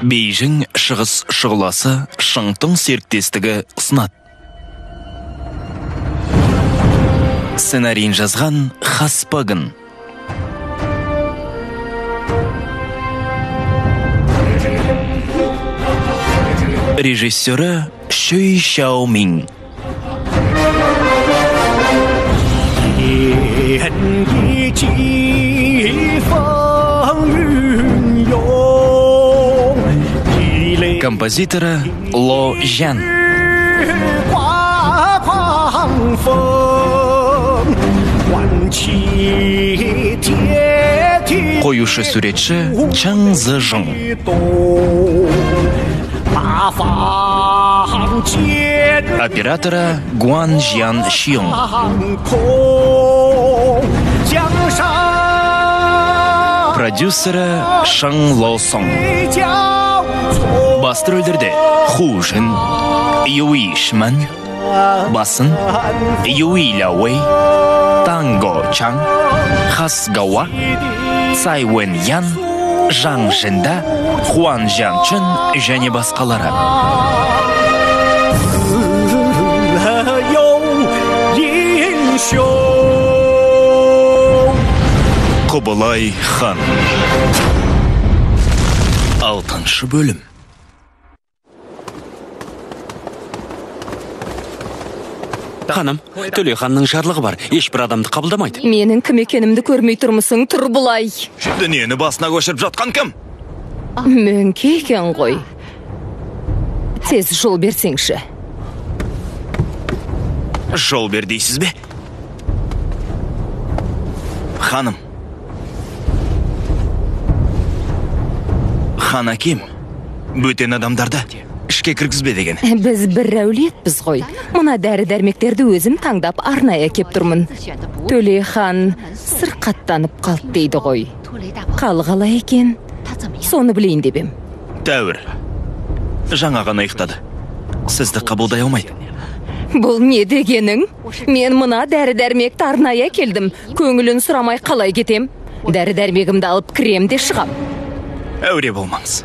Бейжің шығыс шұғыласы Шыңтың серіктестігі ұсынады. Сценарийін жазған Хаспагын. Режиссері Шүй Шаомин. Композиторы Ло Жан. Қоюшы суретші Чан Зыжың. Операторы Гуан Жян Шион. Продюсері Шың Ло Сон. Басты рөлдерде Ху Жин, Юи Шман, Басын, Юи Ляуэй, Танго Чан, Хас Гауа, Цай Уэн Ян, Жан Жинда, Хуан Жан Чын және басқалары. Құбылай хан. 6-шы бөлім. Ханым, Төле ханның жарлығы бар, ешбір адамды қабылдамайды. Менің кім екенімді көрмей тұрмысың, тұр бұлай. Дүниені басына көшіріп жатқан кім? Мөңке екен ғой. Тез жол берсеңші. Жол бер дейсіз бе? Ханым. Хан әкем, бөтен адамдарды ішке кіргізбе деген. Біз бір әулетпіз ғой. Мұна дәрі-дәрмектерді өзім таңдап арнайы әкеп тұрмын. Төле хан сырқаттанып қалды дейді ғой. Қалғала екен, соны білейін деп ем. Тәуір, жаңа ғана ұйықтады. Сізді қабылдай алмайды. Бұл не дегенің? Мен мұна дәрі-дәрмекті арнайы әкелдім. Көңілін сұрамай қалай кетем? Дәрі-дәрмегімді алып кірем де шығам. Әуре болмаңыз.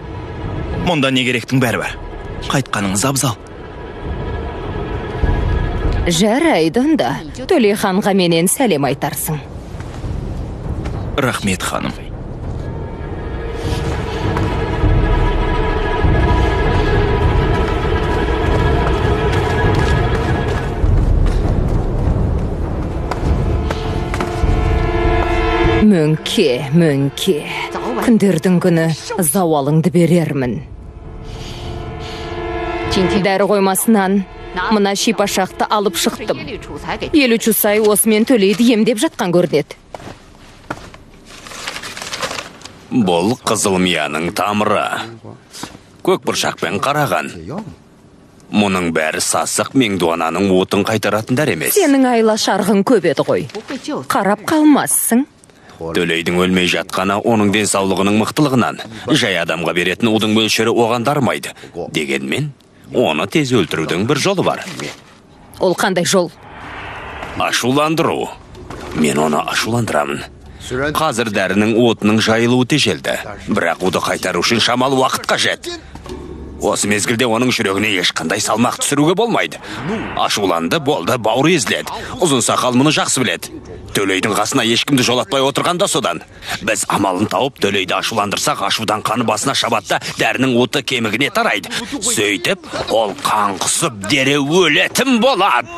Мұнда не керектің бәрі бар. Қайтқаныңыз абзал. Жарайды онда. Төле ханға менен сәлем айтарсың. Рахмет, ханым. Мөңке. Күндердің күні зауалыңды берермін. Дәрі қоймасынан мына шипашақты алып шықтым. 50 чусай осымен Төлейді емдеп жатқан көрінеді. Бұл қызылмияның тамыры. Көк бұршақпен қараған. Мұның бәрі сасық Меңдуананың отын қайтаратын дәрі емес. Сенің айла шарғың көп еді ғой. Қарап қалмассың. Төлейдің өлмей жатқаны оның денсаулығының мықтылығынан. Жай адамға беретін удың мөлшері оған дармайды. Дегенмен, оны тез өлтірудің бір жолы бар. Ол қандай жол? Ашуландыру. Мен оны ашуландырамын. Қазір дәрінің отының жайылуы тежелді. Бірақ уды қайтару үшін шамалы уақыт қажет. Осы мезгілде оның жүрегіне ешқандай салмақ түсіруге болмайды. Ашуланды, болды, бауыры езіледі. Ұзын сақал мұны жақсы біледі. Төлейдің қасына ешкімді жолатпай отырғанда содан. Біз амалын тауып Төлейді ашуландырсақ, ашудан қаны басына шабатта дәрінің оты кемігіне тарайды. Сөйтіп, ол қан құсып дереу өлетін болады.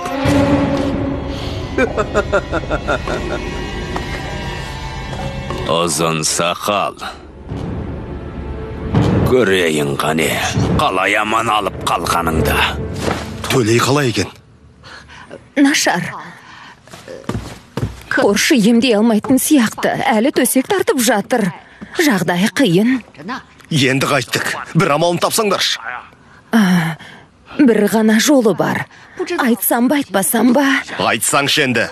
Ұзын сақал. Көрейін қане, қалай аман алып қалғаныңды. Төлей қалай екен? Нашар. Қоршы емдей алмайтын сияқты, әлі төсек тартып жатыр. Жағдайы қиын. Енді қайттық, бір амалын тапсаңдаршы. Бір ғана жолы бар. Айтсам ба, айтпасам ба? Айтсаңшы енді.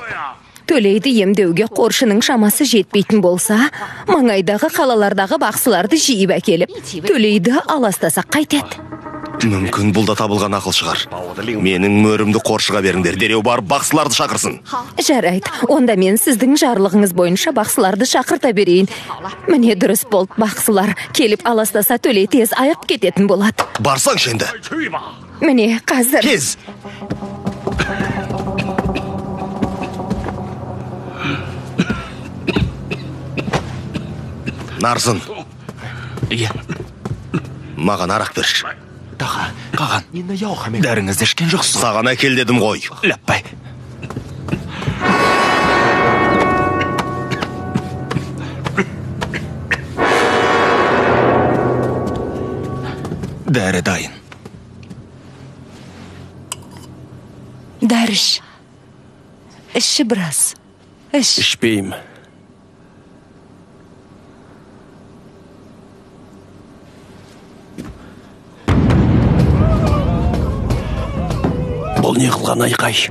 Төлейді емдеуге қоршының шамасы жетпейтін болса, маңайдағы қалалардағы бақсыларды жиып әкеліп, Төлейді аластасақ қайтеді. Мүмкін бұл да табылған ақыл шығар. Менің мөрімді қоршыға беріңдер, дереу барып бақсыларды шақырсын. Жарайды, онда мен сіздің жарлығыңыз бойынша бақсыларды шақырта берейін. Міне дұрыс болды, бақсылар келіп аластаса Төлей тез аяп кететін болады. Барсаңшы енді. Міне қазір. Тез. Нарсын, Иә, маған арақ берші. таға, қаған. Дәріңізді ішкен жоқсыз. Саған әкел дедім ғой. Ләппай. Дәрі дайын. Дәріш. Іші біраз. Іш. Ішпеймін. Бұл не қылған айқай?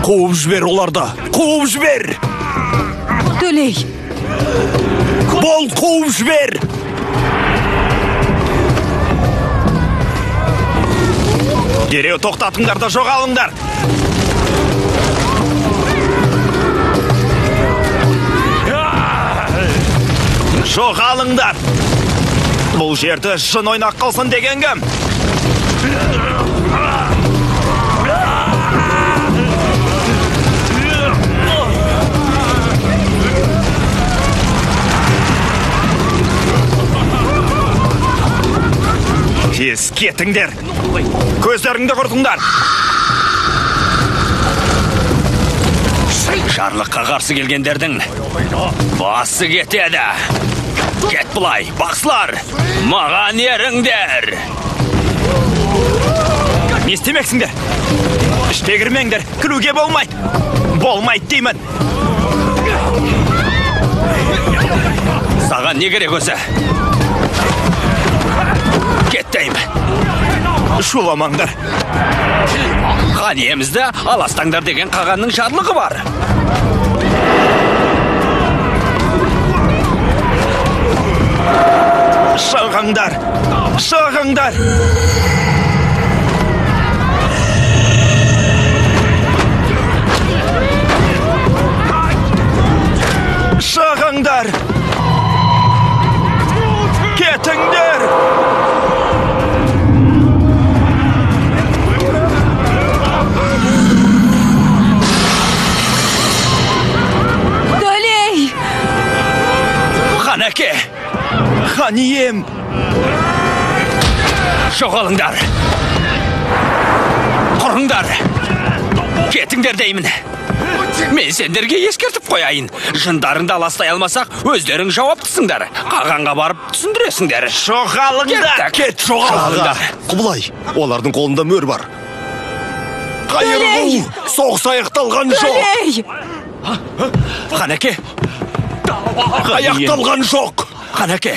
Қуып жібер оларды! Қуып жібер! Төлей. Бол, қуып жібер! Дереу тоқтатыңдар да жоғалыңдар. Жоғалыңдар. Бұл жерді жын ойнақ қылсын деген кім? Тез кетіңдер. Көздеріңді құртыңдар. Жарлыққа қарсы келгендердің басы кетеді. Кет бұлай, бақсылар, маған еріңдер. Не істемексіңдер? Ішке кірмеңдер, кіруге болмайды. Болмайды деймін. Саған не керек өзі? Кет деймін. Шуламаңдар. Хан иемізді аластаңдар деген қағанның жарлығы бар. Шығыңдар. Шығыңдар. Шығыңдар. Кетіңдер. Төлей. Хан әке, Хан ием. жоғалыңдар. Құрыңдар. Кетіңдер деймін. Мен сендерге ескертіп қояйын. Жындарыңды аластай алмасақ, өздерің жауаптысыңдар. Қағанға барып түсіндіресіңдер. Жоғалыңдар. Кет, жоғалыңдар. Құбылай, олардың қолында мөр бар. Қайырғу, соғыс аяқталған жоқ. Төлей. Хан әке, Аяқталған жоқ! хан әке,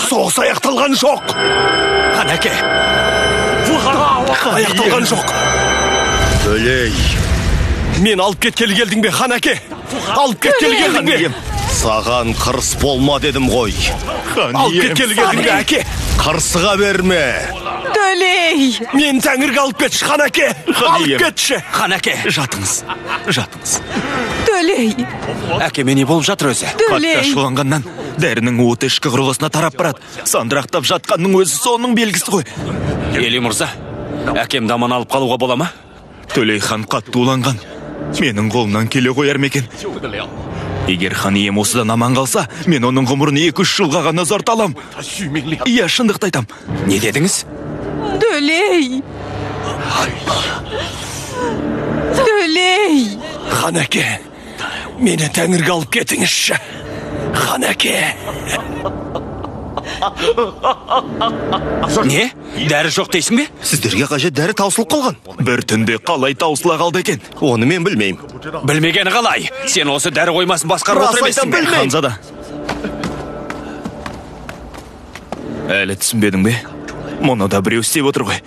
Соғыс аяқталған жоқ! хан әке. Аяқталған жоқ! Төлей, Мен алып кеткелі келдің бе, хан әке? Алып кеткелі келдің бе? саған қырыс болма дедім ғой. Алып кеткелі келдің бе, әке? Қырсыға берме. Төлей. Мен тәңірге алып кетші, хан әке! Алып кетші! Хан әке, Жатыңыз. Жатыңыз. Төлей. әкеме не болып жатыр өзі? Қатты Төлей. ашуланғаннан дәрінің уыты ішкі құрылысына тарап барады. Сандырақтап жатқанның өзі соның белгісі ғой. Ели мұрза, әкемді аман алып қалуға бола ма? Төлей хан қатты уланған. Менің қолымнан келе қояр ма екен? Егер хан ием осыдан аман қалса, мен оның ғұмырын 2-3 жылға ғана ұзарталам. Иә, шындықты айтам. Не дедіңіз? Төлей. Төлей. Хан әке, мені тәңірге алып кетіңізші. Хан әке. Не? Дәрі жоқ дейсің бе? Сіздерге қажет дәрі таусылып қалған. Бір түнде қалай таусыла қалды екен? Оны мен білмеймін. Білмегені қалай? Сен осы дәрі қоймасын басқарып Рас отыр емессің айтам, бе? білмеймін. Ханзада. Әлі түсінбедің бе? Мұны да біреу істеп отыр ғой.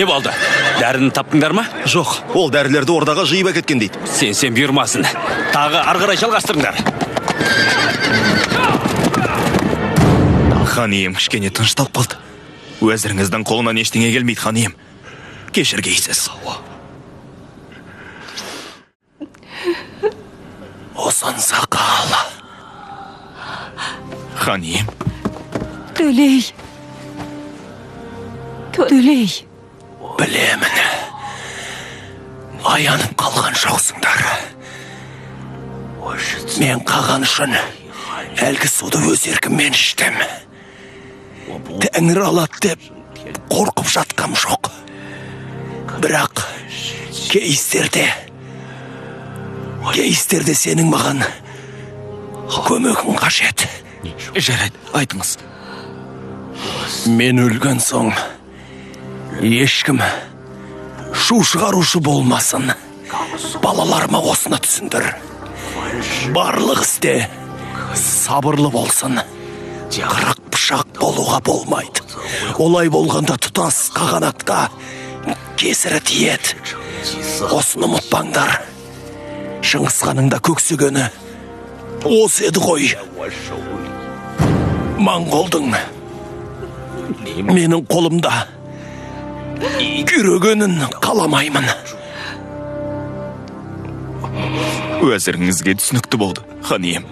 Не болды? Дәріні таптыңдар ма? Жоқ, ол дәрілерді ордаға жиып әкеткен дейді. Сен бұйырмасын. Тағы арғарай жалғастырыңдар. Хан ием кішкене тынышталып қалды. Уәзіріңіздің қолынан ештеңе келмейді, хан ием. Кешіргейсіз. Осан сақал. Хан ием. Төлей. Төлей. Білемін. Аянып қалған жоқсыңдар. Мен қаған үшін әлгі суды өз еркіммен іштім. Тәңір алады деп қорқып жатқам жоқ. Бірақ кейістерде сенің маған көмегің қажет. Жарайды, айтыңыз. Мен өлген соң ешкім шу шығарушы болмасын. Балаларыма осыны түсіндір. Барлық істе сабырлы болсын. Қырық пышақ болуға болмайды. Олай болғанда тұтас қағанақта кесірі тиеді. Осыны ұмытпаңдар. Шыңғыс ханның да көксегені осы еді ғой. Моңғолдың менің қолымда күйрегенін қаламаймын. Уәзіріңізге түсінікті болды, хан ием.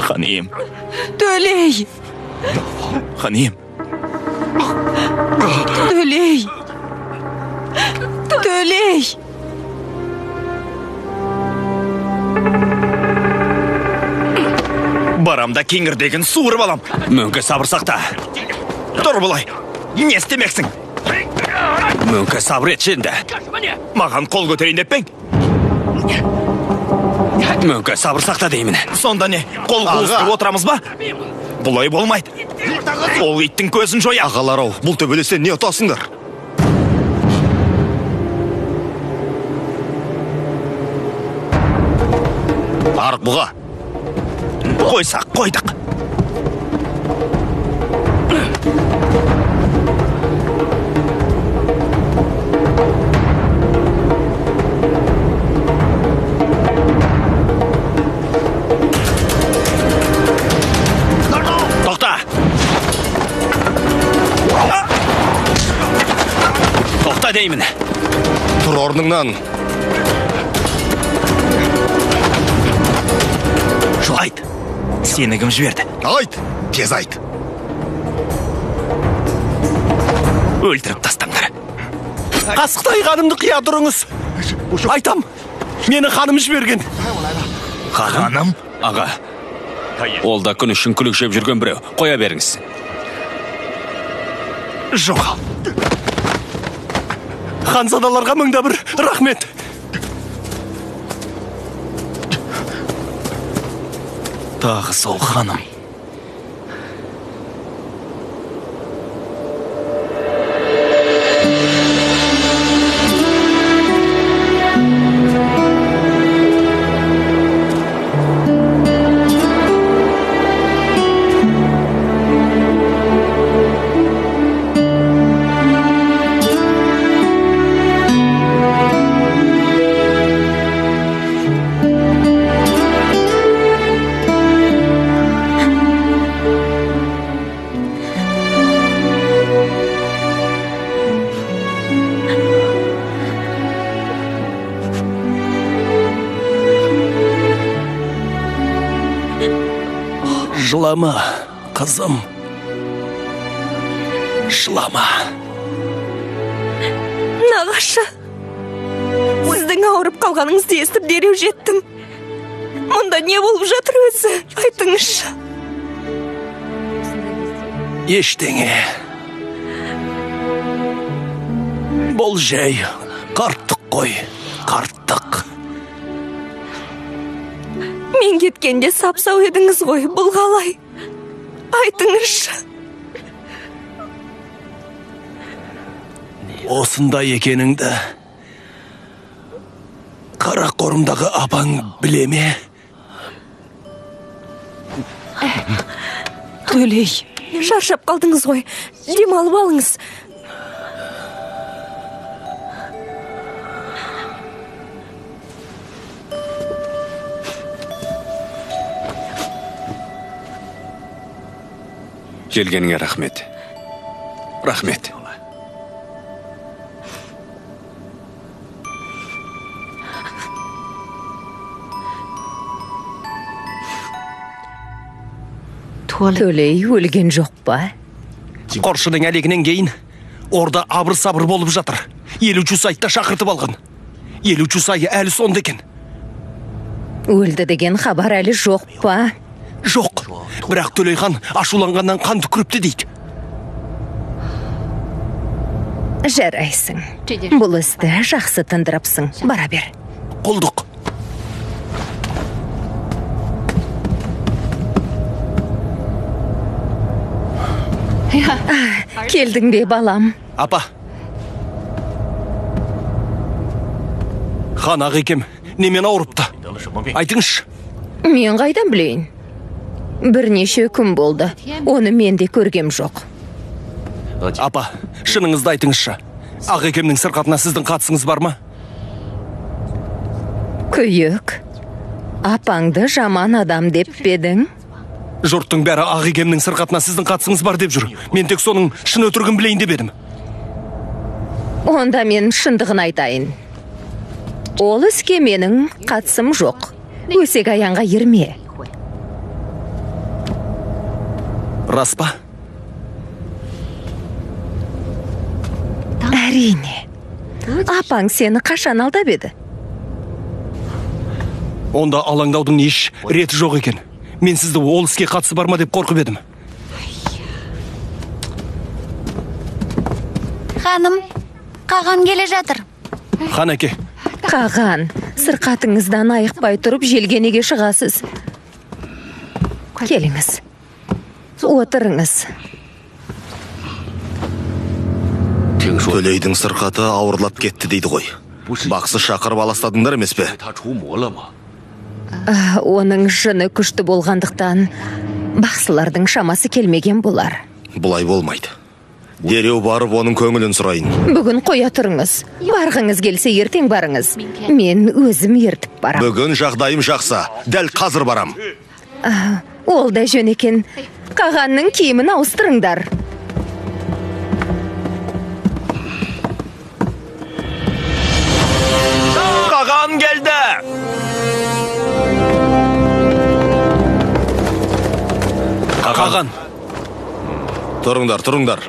Хан ием. Төлей. Хан ием. Төлей. Төлей. Барамда кеңірдегін суырып алам. Мөңке сабыр сақта. Тұр бұлай. Не істемексің? Мөңке сабыр етші енді. Маған қол көтерейін деп пең? Мөңке сабыр сақта деймін. Сонда не, қол қуыстып отырамыз ба? Бұлай болмайды. Ол иттің көзін жоя. Ағалар ау, бұл төбелестен не ұтасыңдар? Арық бұға. Қойсақ, қойдық. Тоқта! Тоқта деймін. Тұр орныңнан. Айт. Сені кім жіберді? Айт, тез айт. Өлтіріп тастаңдар. Қасықтай қанымды қия тұрыңыз. Айтам, мені ханым жіберген. Ханым? Аға, ол да күн үшін күлік жеп жүрген біреу. Қоя беріңіз. Жоқ. Ханзадаларға мыңда бір рахмет. Тағы сол ханым. Жылама, қызым. Жылама. Нағашы. Сіздің ауырып қалғаныңызды естіп дереу жеттім. Мұнда не болып жатыр өзі? Айтыңызшы. Ештеңе. Бұл жай қарттық қой, қарттық. Мен кеткенде сапсау едіңіз ғой, бұл қалай? Айтыңызшы. Осында екеніңді Қарақорымдағы апаң біле ме? Төлей. шаршап қалдыңыз ғой. Демалып алыңыз. Келгеніңе рахмет. Рахмет. Төлей өлген жоқ па? Қоршының әлегінен кейін орда абыр-сабыр болып жатыр. Елу чусайтта шақыртып алған. Елу чусайы әлі сонда екен. Өлді деген хабар әлі жоқ па? Жоқ, бірақ Төлейхан ашуланғаннан қан түкіріпті дейді. Жарайсың. Бұл істі жақсы тындырапсың. Бара бер. Құлдық. Келдің бе, балам? Апа. Хан ағекем немен ауырыпты? Айтыңызшы. Мен қайдан білейін? Бірнеше күн болды. Оны мен де көргем жоқ. Апа, шыныңызды айтыңызшы. Ағекемнің сырқатына сіздің қатысыңыз бар ма? Күйік. Апаңды жаман адам деп бедің? Жұрттың бәрі ағекемнің сырқатына сіздің қатысыңыз бар деп жүр. Мен тек соның шын өтірігін білейін деп едім. Онда мен шындығын айтайын. Ол іске менің қатысым жоқ. Өсек аяңға ерме. Рас па? Әрине. Апаң сені қашан алдап еді? Онда алаңдаудың еш реті жоқ екен. Мен сізді ол іске қатысы бар ма деп қорқып едім. Ханым, қаған келе жатыр. Хан әке. Қаған, сырқатыңыздан айықпай тұрып желгенеге шығасыз. Келіңіз. Отырыңыз. Төлейдің сырқаты ауырлап кетті дейді ғой. Бақсы шақырып аластадыңдар емес пе? Оның жыны күшті болғандықтан бақсылардың шамасы келмеген болар. Бұлай болмайды. Дереу барып оның көңілін сұрайын. Бүгін қоя тұрыңыз. Барғыңыз келсе ертең барыңыз. Мен өзім ертіп барам. Бүгін жағдайым жақсы. Дәл қазір барам. Ол да жөн екен. Қағанның киімін ауыстырыңдар. Қаған келді! Қаған. Тұрыңдар.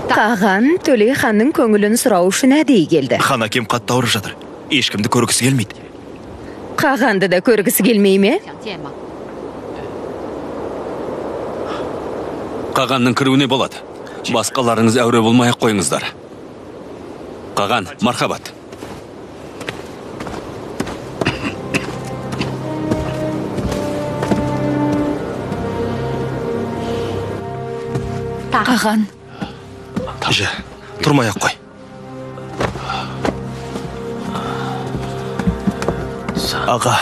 Қаған Төлей ханның көңілін сұрау үшін әдейі келді. Хан әкем қатты ауырып жатыр. Ешкімді көргісі келмейді. Қағанды да көргісі келмей ме? Қағанның кіруіне болады. Басқаларыңыз әуре болмай қойыңыздар. Қаған, мархабат. Қаған. Тұрмай-ақ қой. Аға,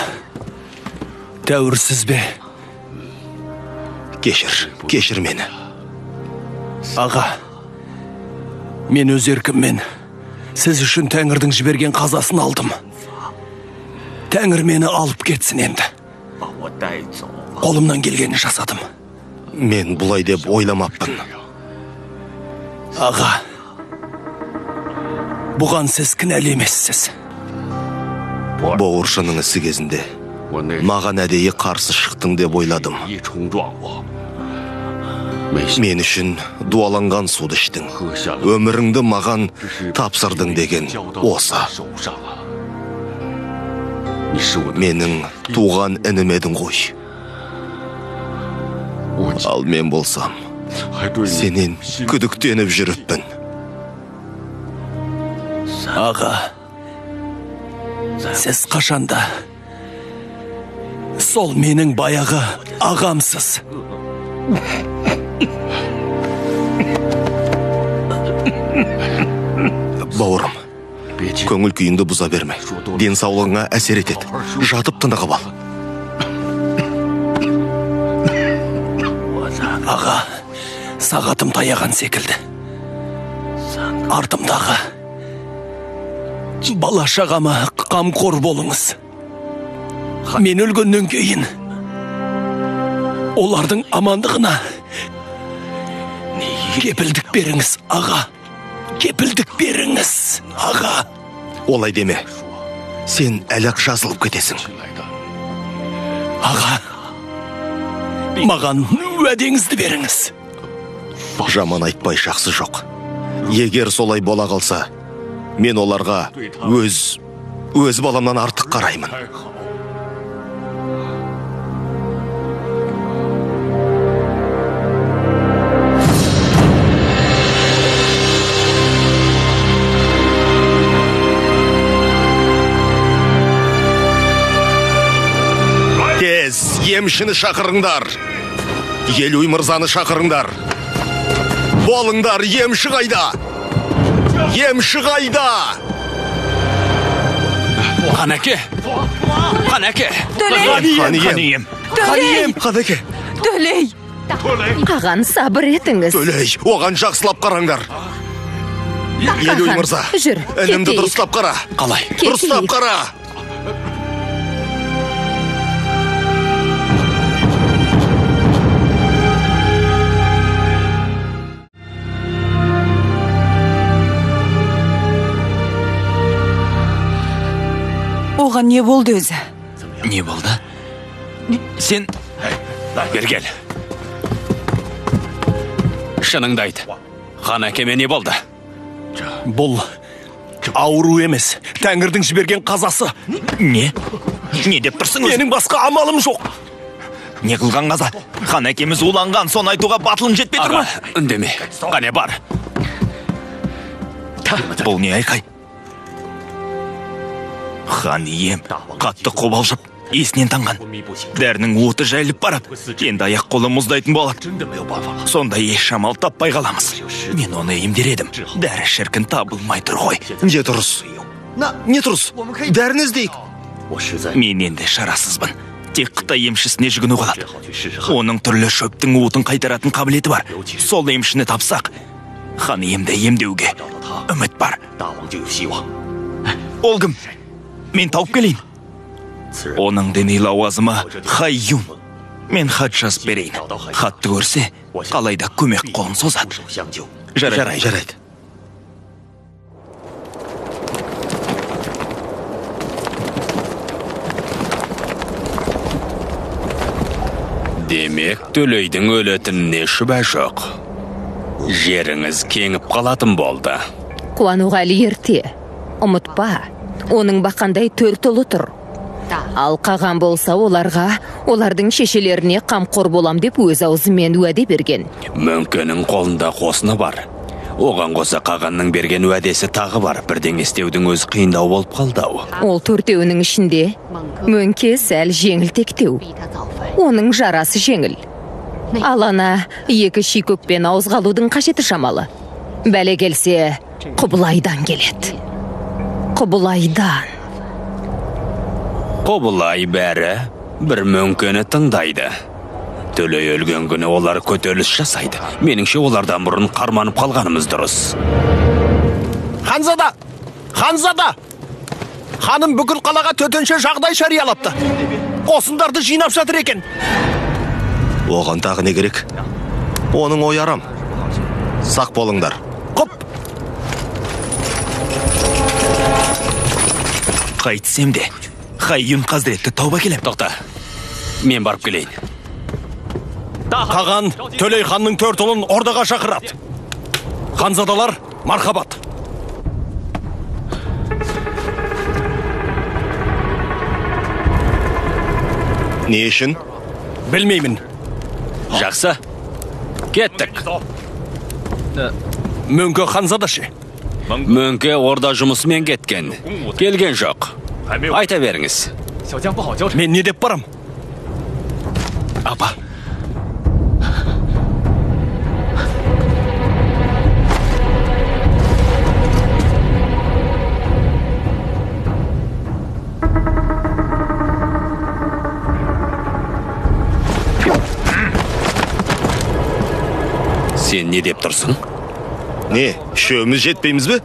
тәуірсіз бе? Кешір мені. Аға, мен өз еркіммен сіз үшін Тәңірдің жіберген қазасын алдым. Тәңір мені алып кетсін енді. Қолымнан келгенін жасадым. Мен бұлай деп ойламаппын. Аға, бұған сіз кінәлі емессіз. Боғыршының ісі кезінде маған әдейі қарсы шықтың деп ойладым. Мен үшін дуаланған суды іштің. Өміріңді маған тапсырдың деген осы. Менің туған інім едің ғой. Ал мен болсам, сенен күдіктеніп жүріппін. Аға, сіз қашанда сол менің баяғы ағамсыз. Бауырым, көңіл күйіңді бұза берме. Денсаулығыңа әсер етеді. Жатып тынығып ал. Сағатым таяған секілді. Артымдағы бала шағама қамқор болыңыз. Мен өлгеннен кейін олардың амандығына кепілдік беріңіз, аға. Кепілдік беріңіз, аға. Олай деме. Сен әлі-ақ жазылып кетесің. Аға, маған уәдеңізді беріңіз. Жаман айтпай жақсы жоқ. Егер солай бола қалса, мен оларға өз баламнан артық қараймын. Тез, емшіні шақырыңдар. Елуй мырзаны шақырыңдар. Болыңдар, емші қайда? Емші қайда? Қанеке! Қанеке! Қанием! Қанеке! Төлей! Қаған сабыр етіңіз. Төлей, оған жақсылап қараңдар. Елуй мырза, жүр, інімді кетейік. дұрыстап қара. Қалай? Дұрыстап қара. Оған не болды өзі? Не болды? Сен... Бергел. Шыныңды айт. Қанекеме не болды? Бұл ауру емес, Тәңірдің жіберген қазасы. Не? Не деп тұрсыңыз? Менің басқа амалым жоқ. Не қылған қаза? Хан әкеміз уланған, соны айтуға батылың жетпей тұр Аға, ма? үндеме. Қане бар. Бұл не айқай? Хан ием, қатты қобалжып, есінен танған. Дәрінің оты жайылып барып, енді аяқ қолы мұздайтын болады. Сонда еш шамал таппай қаламыз. Мен оны емдер едім. Дәрі шіркін табылмай тұр ғой. Не тұрыс? Не тұрыс? Дәріні іздейік. Мен енді шарасызбын. Тек Қытай емшісіне жүгіну қалады. Оның түрлі шөптің уытын қайтаратын қабілеті бар. Сол емшіні тапсақ, хан емді емдеуге үміт бар. Ол кім? Мен тауып келейін. Оның діни лауазымы Хайюн. Мен хат жазып берейін. Хатты көрсе, қалайда көмек қолын созады. Жарайды. Демек, Төлейдің өлетініне шүбә жоқ. Жеріңіз кеңіп қалатын болды. Қуануға әлі ерте. Ұмытпа, оның бақандай 4 ұлы тұр. Ал қаған болса олардың шешелеріне қамқор болам деп өз аузымен уәде берген. Мөңкенің қолында қосыны бар. Оған қоса қағанның берген уәдесі тағы бар. Бірден істеудің өз қиындау болып қалдау. Ол 4-еуінің ішінде мөңке сәл жеңілтектеу. Оның жарасы жеңіл. Ал ана 2 шикөкпен ауызға алудың қажеті шамалы. Бәле келсе, Құбылайдан келеді. Құбылайдан. Құбылай бәрі бір мөңкені тыңдайды. Төлей өлген күні олар көтеріліс жасайды. Меніңше олардан бұрын қарманып қалғанымыз дұрыс. Ханзада! Ханзада! Ханым бүкіл қалаға төтенше жағдай жариялапты. Осындарды жинап жатыр екен. Оған тағы не керек? Оның ой арам. Сақ болыңдар. Құп! Қайтсем де, Хайюн қазіретті тауып әкелем. Тоқта, мен барып келейін. Қаған Төлей ханның 4 ұлын ордаға шақырады. Ханзадалар, мархабат. Не үшін? Білмеймін. Жақсы. Кеттік. Мөңке Ханзада ше. Мөңке орда жұмысымен кеткен. Келген жоқ. Айта беріңіз. Мен не деп барам? Апа. Сен не деп тұрсың? Не, үшеуміз жетпейміз бе?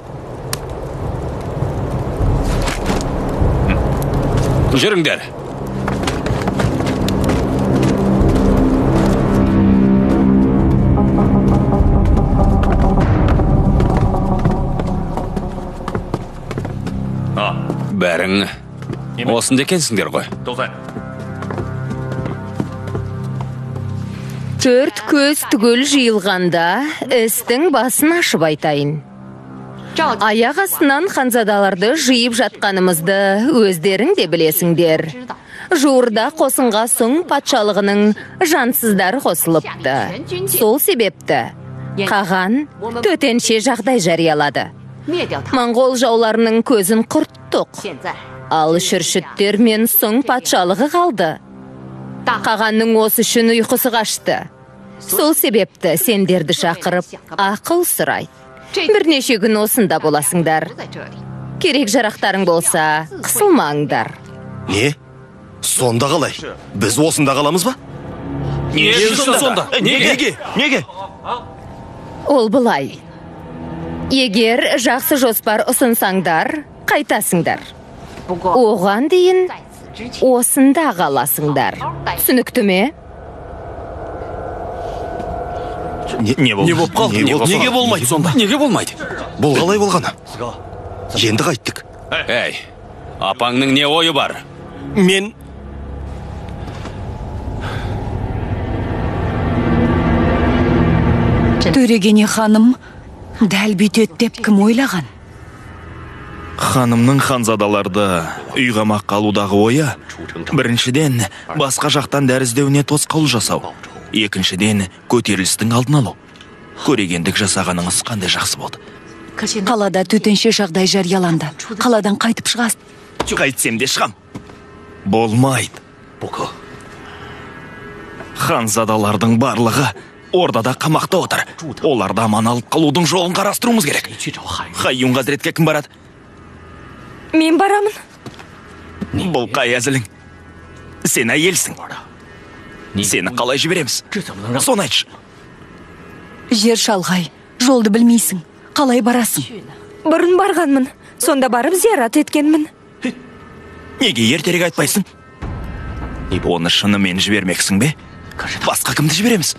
Жүріңдер. Бәрің осында екенсіңдер ғой. Төрт көз түгел жиылғанда істің басын ашып айтайын. Аяқ астынан ханзадаларды жиып жатқанымызды өздерің де білесіңдер. Жуырда қосынға Сұң патшалығының жансыздары қосылыпты. Сол себепті Қаған төтенше жағдай жариялады. Моңғол жауларының көзін құрттық. Ал шүршіттер мен Сұң патшалығы қалды. Қағанның осы үшін ұйқысы қашты. Сол себепті сендерді шақырып, ақыл сұрайды. Бірнеше күн осында боласыңдар. Керек жарақтарың болса, қысылмаңдар. Не? Сонда қалай? Біз осында қаламыз ба? Сонда? Неге? Ол бұлай. Егер жақсы жоспар ұсынсаңдар, қайтасыңдар. Оған дейін осында қаласыңдар. Түсінікті ме? Не болып қалды? Неге болмайды сонда? Неге болмайды? Бұл қалай болғаны? Енді қайттық. Әй, апаңның не ойы бар? Мен... Төрегене ханым дәл бүйтеді деп кім ойлаған? Ханымның ханзадаларды үйғамақ қалудағы ойы, біріншіден басқа жақтан дәріздеуіне тосқауыл жасау, екіншіден көтерілістің алдын алу. Көрегендік жасағаныңыз қандай жақсы болды. Қалада төтенше жағдай жарияланды. Қаладан қайтып шығасыз. Қайтсем де шығам. Болмайды. Ханзадалардың барлығы ордада қамақта отыр. Оларды аман алып қалудың жолын қарастыруымыз керек. Хайюн Хазіретке кім барады? Мен барамын. Бұл қай әзілің? Сен әйелсің. Сені қалай жібереміз? Соны айтшы. Жер шалғай, жолды білмейсің. Қалай барасың? Бұрын барғанмын. Сонда барып зиярат еткенмін. Неге ертерек айтпайсың? Оны шынымен жібермексің бе? Басқа кімді жібереміз?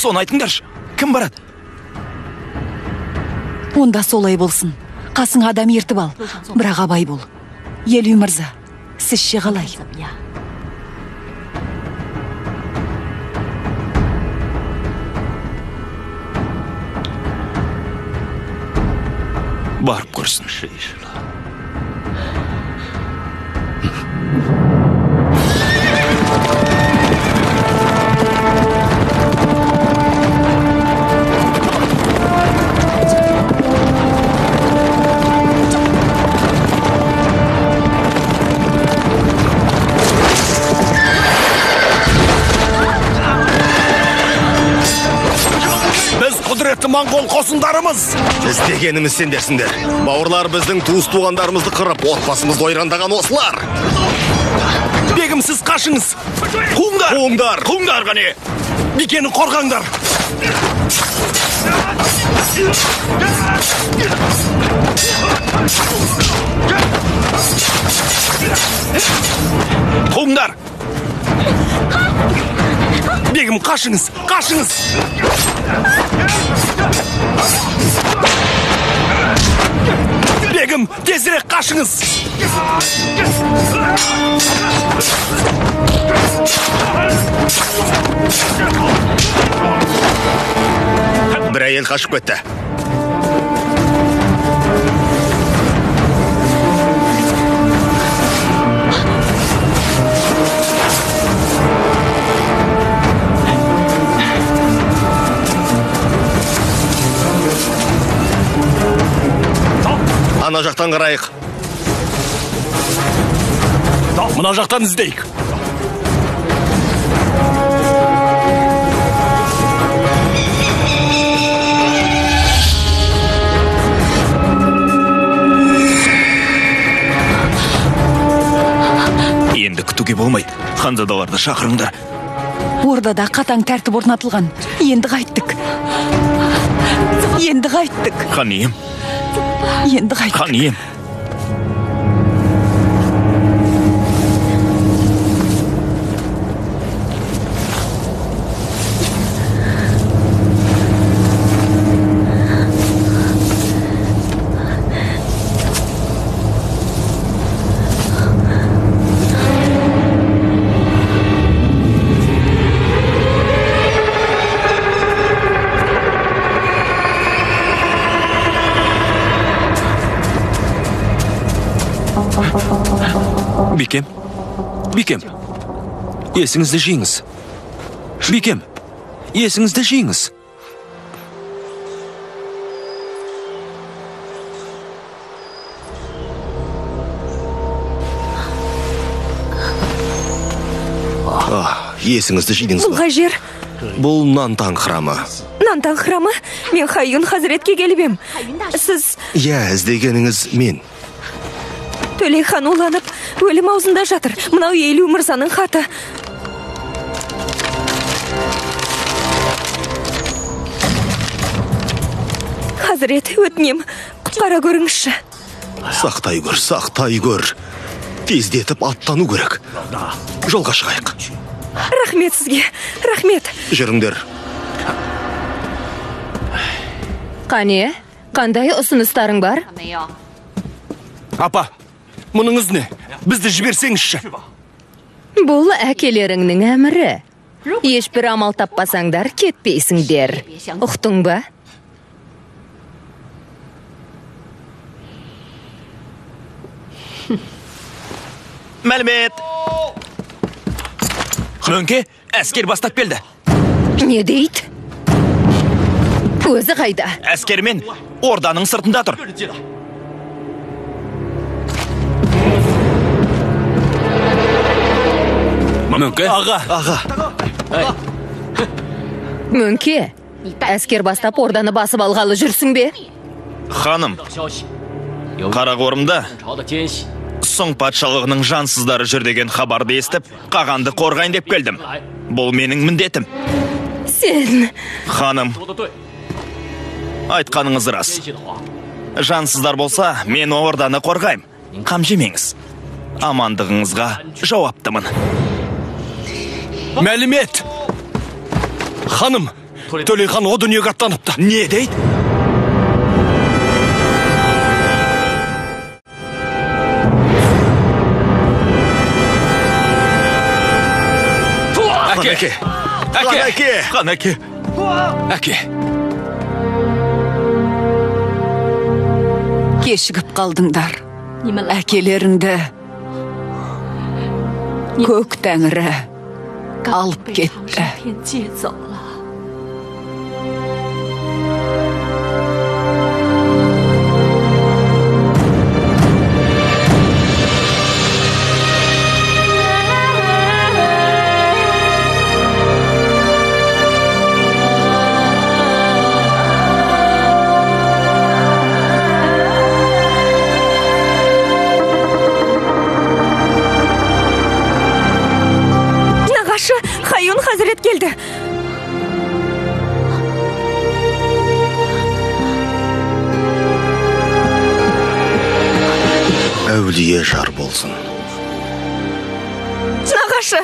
Соны айтыңдаршы. Кім барады? Онда солай болсын. Қасың адам ертіп ал. Бірақ абай бол. Елүй мырза, сізше қалай? Барып көрсін. Құдіретті моңғол қосындарымыз. Біз дегеніміз сендерсіңдер. Бауырлар біздің туыс туғандарымызды қырып, отбасымызды ойрандаған осылар. Бегім, сіз қашыңыз. Қуыңдар. Қуыңдар ғане. Бикені қорғаңдар. Қуыңдар. Бегім, қашыңыз. Бегім, тезірек қашыңыз. Бір әйел қашып кетті. Ана жақтан қарайық. Мына жақтан іздейік. Енді күтуге болмайды. Ханзадаларды шақырыңдар. Ордада қатаң тәртіп орнатылған. Енді қайттық. Хан ием, Енді қайттық. хан ием. Бикем, есіңізді жеңіз. Бикем, есіңізді жеңіз. Есіңізді жидіңіз Бұл ба? қай жер? Бұл Нантан храмы. Нантан храмы? Мен Хайюн Хазіретке келіп ем. Сіз Иә, іздегеніңіз мен. Төлей хан уланып, өлім аузында жатыр. Мынау Елу мырзаның хаты. Хазірет, өтінем, құтқара көріңізші. Сақтай көр. Тездетіп аттану керек. Жолға шығайық. Рахмет сізге, рахмет. Жүріңдер. Қане, қандай ұсыныстарың бар? Апа, мұныңыз не? Бізді жіберсеңізші. Бұл әкелеріңнің әмірі. Ешбір амал таппасаңдар кетпейсіңдер. Ұқтың ба? Мәлімет. Мөңке, әскер бастап келді. Не дейді? Өзі қайда? Әскермен орданың сыртында тұр. Мөңке, Аға. Мөңке, әскер бастап орданы басып алғалы жүрсің бе? Ханым, Қарақорымда Сұң патшалығының жансыздары жүр деген хабарды естіп, қағанды қорғайын деп келдім. Бұл менің міндетім. Сен... Ханым, айтқаныңыз рас. Жансыздар болса, мен орданы қорғайым. Қам жемеңіз. Амандығыңызға жауаптымын. Мәлімет! Ханым, Төлей хан о дүниеге аттаныпты. Не дейді? Әке! Әке! Кешігіп қалдыңдар. Әкелеріңді көк тәңірі алып кетті. Хайюн Хазірет келді. Әулие жар болсын. Нағашы,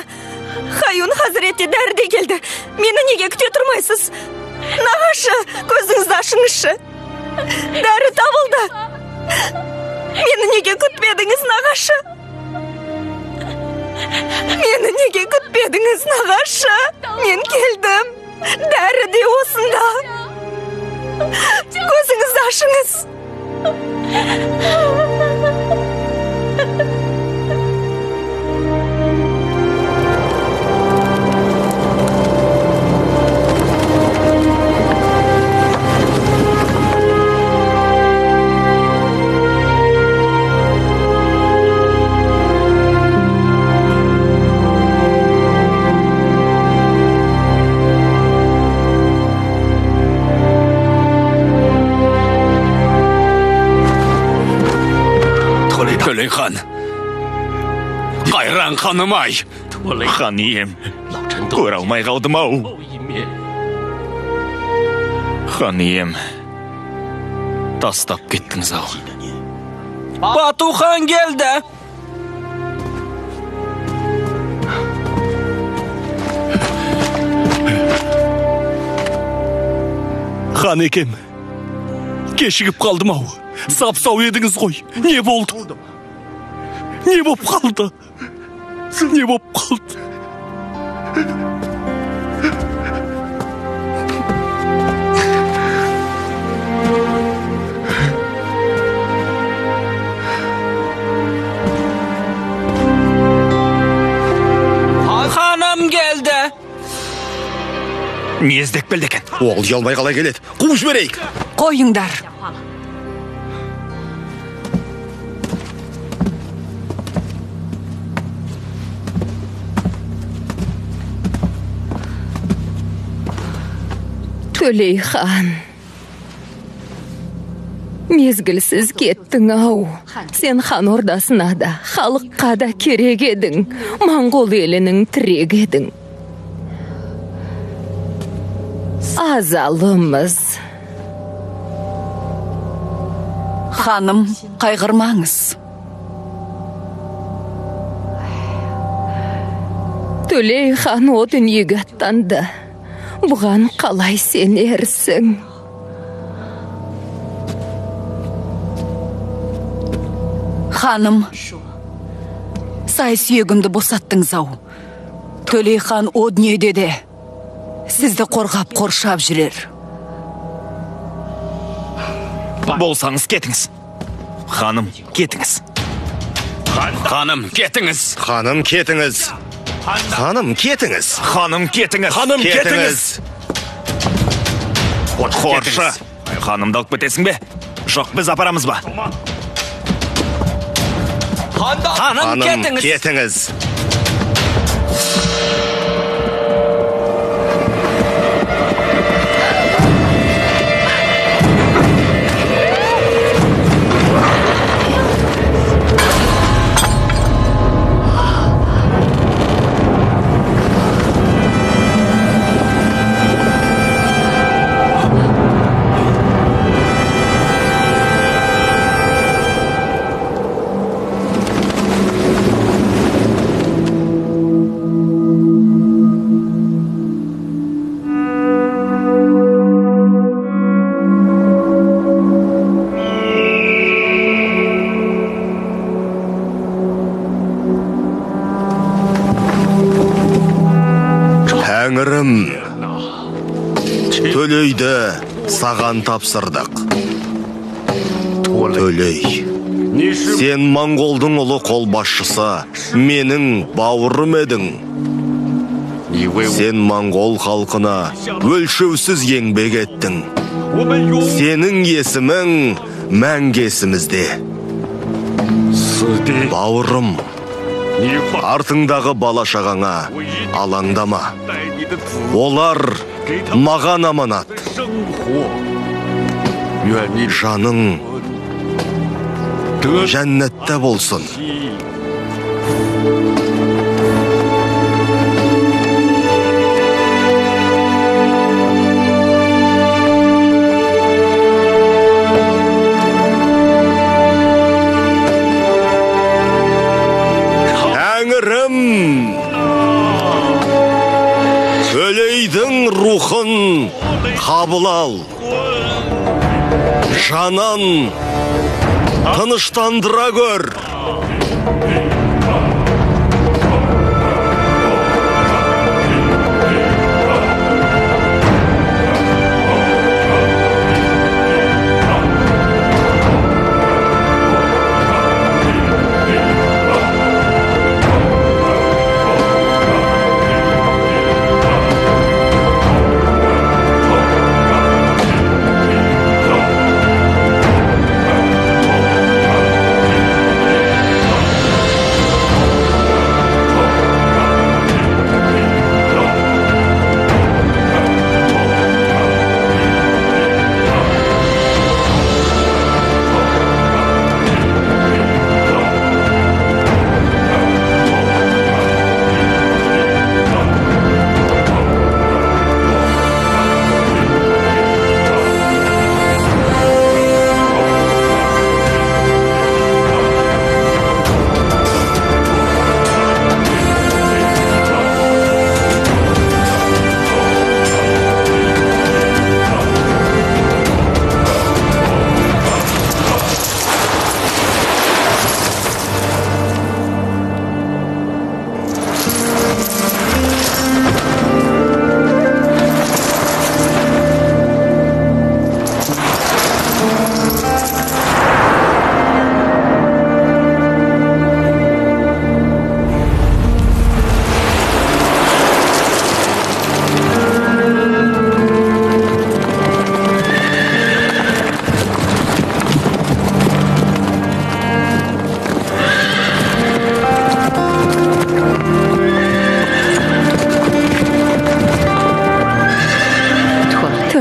Хайюн Хазіретте дәріде келді. Мені неге күте тұрмайсыз? Нағашы, көзіңізді ашыңызшы. Дәрі табылды. Мені неге күтпедіңіз, нағашы? Мені неге күтпедіңіз, нағашы? Мен келдім. Дәрі де осында. Көзіңізді ашыңыз. Төлей хан! Қайран ханым ай! Хан ием, көре алмай қалдым ау. Хан ием, тастап кеттіңіз ау. Бату хан келді. Хан екем, кешігіп қалдым ау. Сап-сау едіңіз ғой. Не болды? Не боп қалды? Не боп қалды? Ханым geldi. Не іздеп келді екен? Ол ұялмай қалай келеді? Қуып жіберейік. Қойыңдар. Төлей хан. Мезгілсіз кеттің ау. Сен хан ордасына да, халыққа да керек едің. Моңғол елінің тірек едің. Азалымыз. Ханым, қайғырмаңыз. Төлей хан о дүниеге аттанды. Бұған қалай сенерсің? Ханым, сай сүйегімді босаттыңыз ау. Төлей хан о дүниеде де сізді қорғап қоршап жүрер. Болсаңыз кетіңіз. Ханым, кетіңіз. Ханым, кетіңіз. Ханым, кетіңіз. Ханым, кетіңіз. Ханым, кетіңіз. Ханым, кетіңіз. Қоршы, ханымды алып кетесің бе? Жоқ, біз апарамыз ба? Ханым, Ханым, кетіңіз. кетіңіз. Тәңірім, Төлейді саған тапсырдық. Төлей, сен Моңғолдың ұлы қолбасшысы, менің бауырым едің. Сен Моңғол халқына өлшеусіз еңбек еттің. Сенің есімің мәңгі есімізде. Бауырым, артыңдағы бала-шағаңа алаңдама. Олар маған аманат. Жаның жәннәтте болсын. Тәңірім, Төлейдің рухын қабыл ал. Жанын тыныштандыра көр.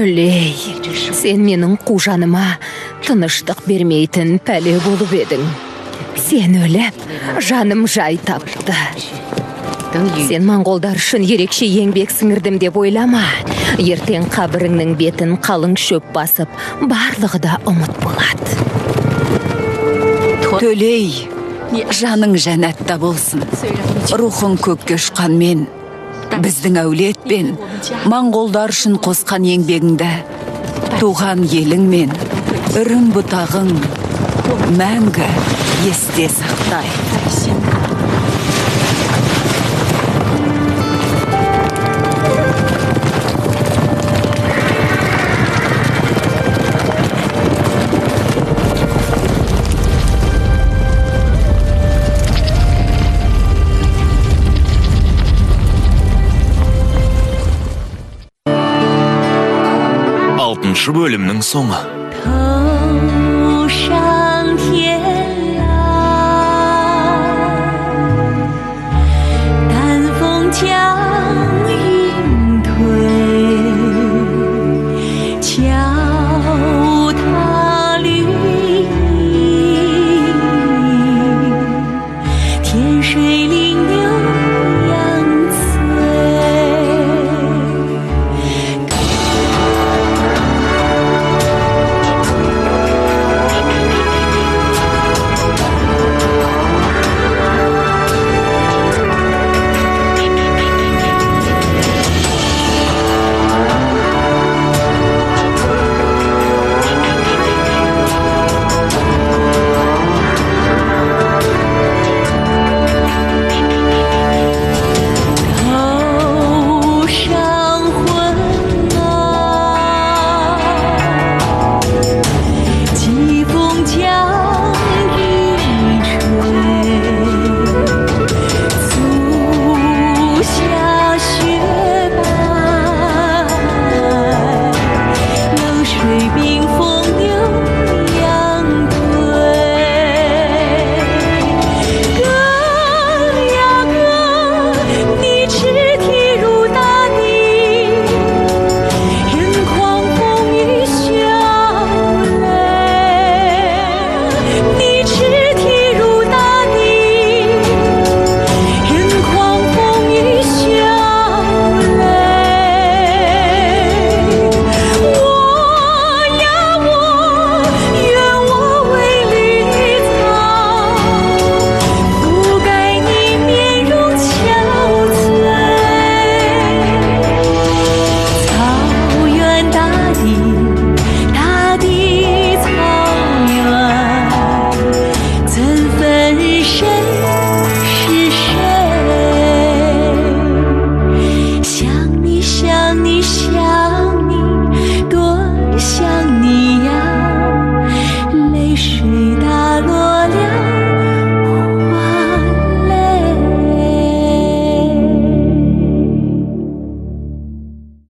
Төлей, сен менің қужаныма тыныштық бермейтін пәле болып едің. Сен өліп, жаным жай тапты. Сен монғолдар үшін ерекше еңбек сіңірдім деп ойлама. Ертең қабіріңнің бетін қалың шөп басып, барлығы да ұмыт болады. Төлей, жаның жәннатта болсын. Рухың көкке ұшқанмен, біздің әулетпен, монғолдар үшін қосқан еңбегіңді, туған еліңмен, үрім бұтағың мәңгі есте сақтай. Алтыншы бөлімнің соңы.